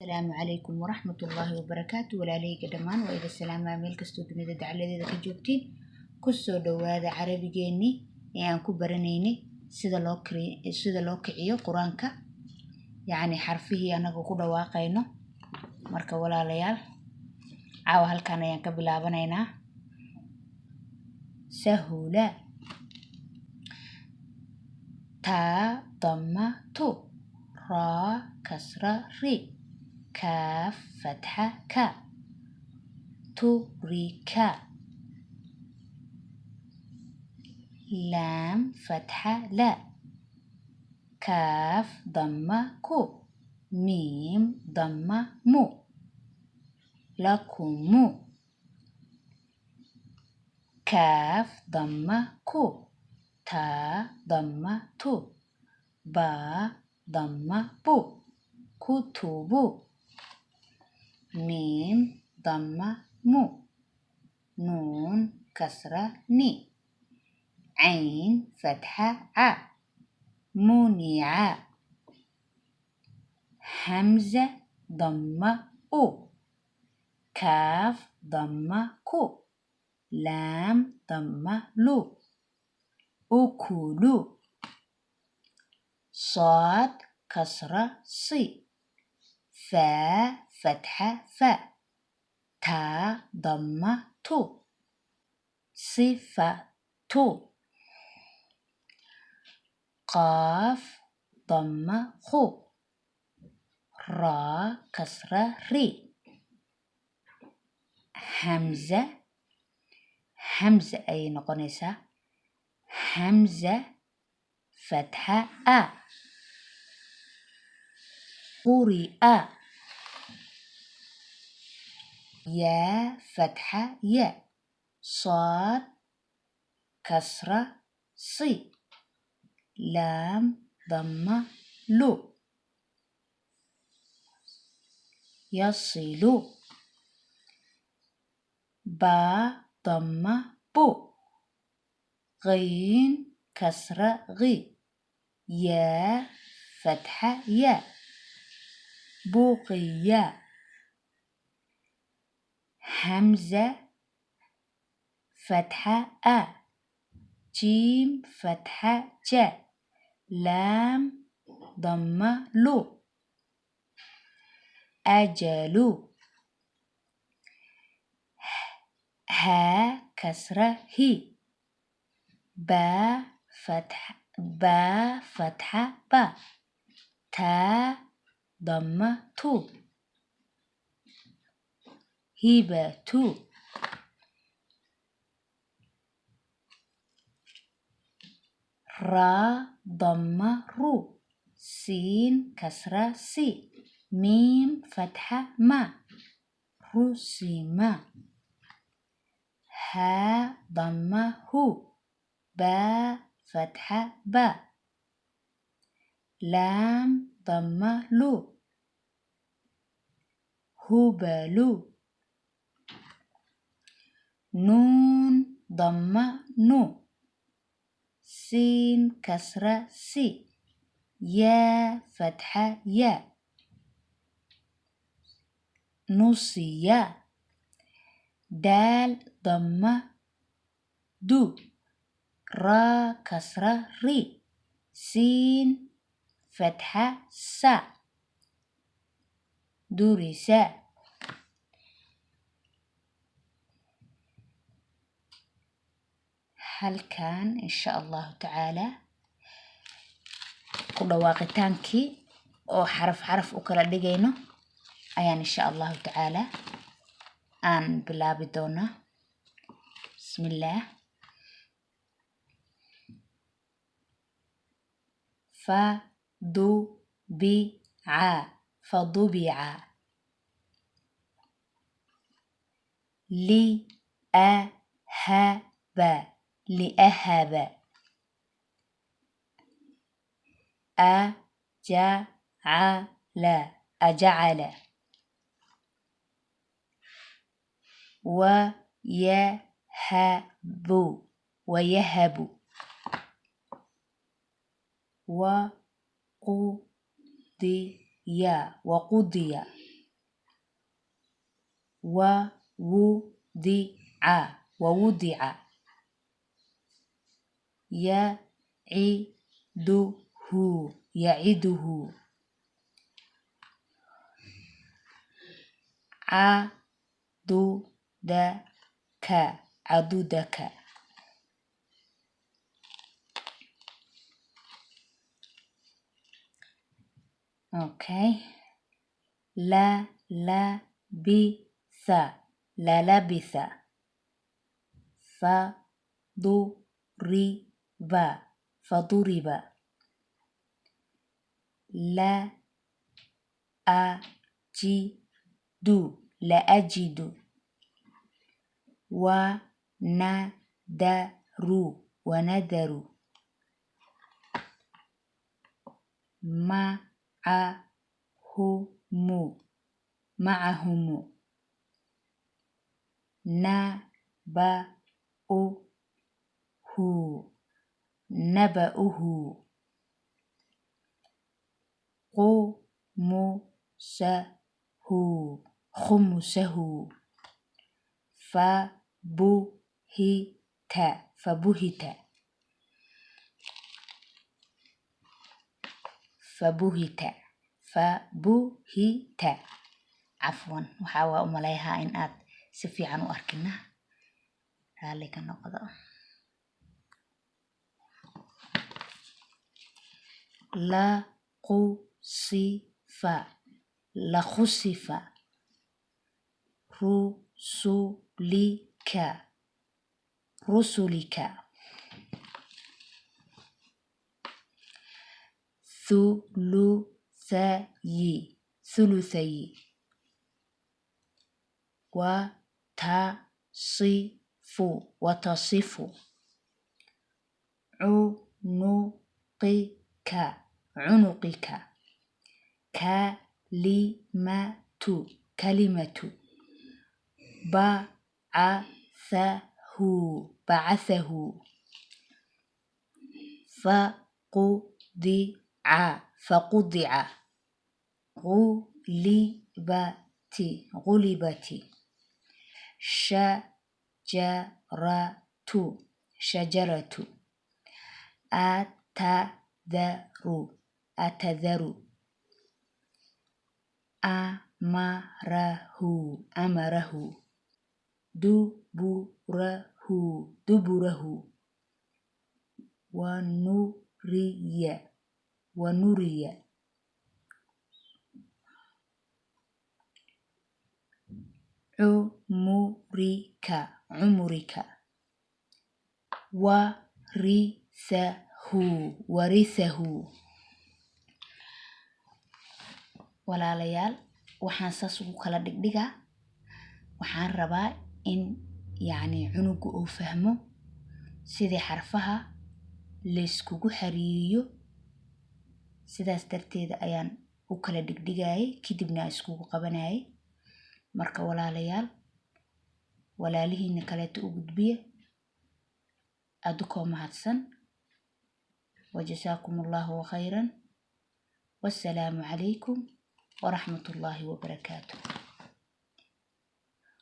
السلام عليكم ورحمة الله وبركاته walaalahayga dhammaan waa idin salaamaa meel kastoo dunida dacaladeeda ka joogtiin kusoo dhawaada carabigeennii ee aan ku baranaynay sida loo kiciyo qur-aanka yacni xarfihii anaga ku dhawaaqayno marka walaalayaal caawa halkan ayaan ka bilaabanaynaa sahula taa damma tu raa kasra ri كاف فتحة كا تريكا لام فتحة لا كاف ضمة كو ميم ضمة مو لكم كاف ضمة كو تا ضمة تو با ضمة بو كتبو ميم ضمة مو نون كسرة ني عين فتحة ع منع همزة ضمة أو كاف ضمة كو لام ضمة لو أكلو صاد كسرة صي فا فتحة فا تا ضمة تو صفة تو قاف ضمة خو را كسرة ري همزة أي نقنسة همزة فتحة أ قرئ يا فتحة يا صاد كسرة صي لام ضمة لو يصل با ضمة بو غين كسرة غي يا فتحة يا بقية همزة فتحة أ جيم فتحة ج لام ضمة لو أجل ها كسرة هي با فتحة با تا ضمة تو هبة را ضمة رو سين كسرة سي ميم فتحة ما رسمة ها ضمة هو با فتحة با لام ضمة لو هبلو نون ضمة نو سين كسرة سي يا فتحة يا نصيا دال ضمة دو را كسرة ري سين فتحة سا درسا halkan insha allahu tacaala ku dhawaaqitaankii oo xaraf u kala dhigayno ayaan insha allahu tacaala aan bilaabi doonaa bismillaah فضبع لأهب أجعل ويهب وقضي ووضع يعده عضدك okay لبث فضرب لأجد ونذر معهم نبأه خمسه فبهت عفوا waxaa u maleeyahaa in aad si fiican u arkina raalli ka noqdo لخسف رسلك ثلثي وتصف عنقك كلمة بعثه فقضع غلبت شجرة أتذر أمره دبره ونري عمرك ورثه walaalayaal waxaan saas ugu kala dhigdhigaa waxaan rabaa in cunuga uu fahmo sidii xarfaha layskugu xiriiriyo sidaas darteeda ayaan u kala dhigdhigayay kadibna iskugu qabanayay marka walaalayaal walaalihiina kaleeto u gudbiya adukoo mahadsan wajazaakumullahu khayran wassalaamu calaykum ورحمة الله وبركاته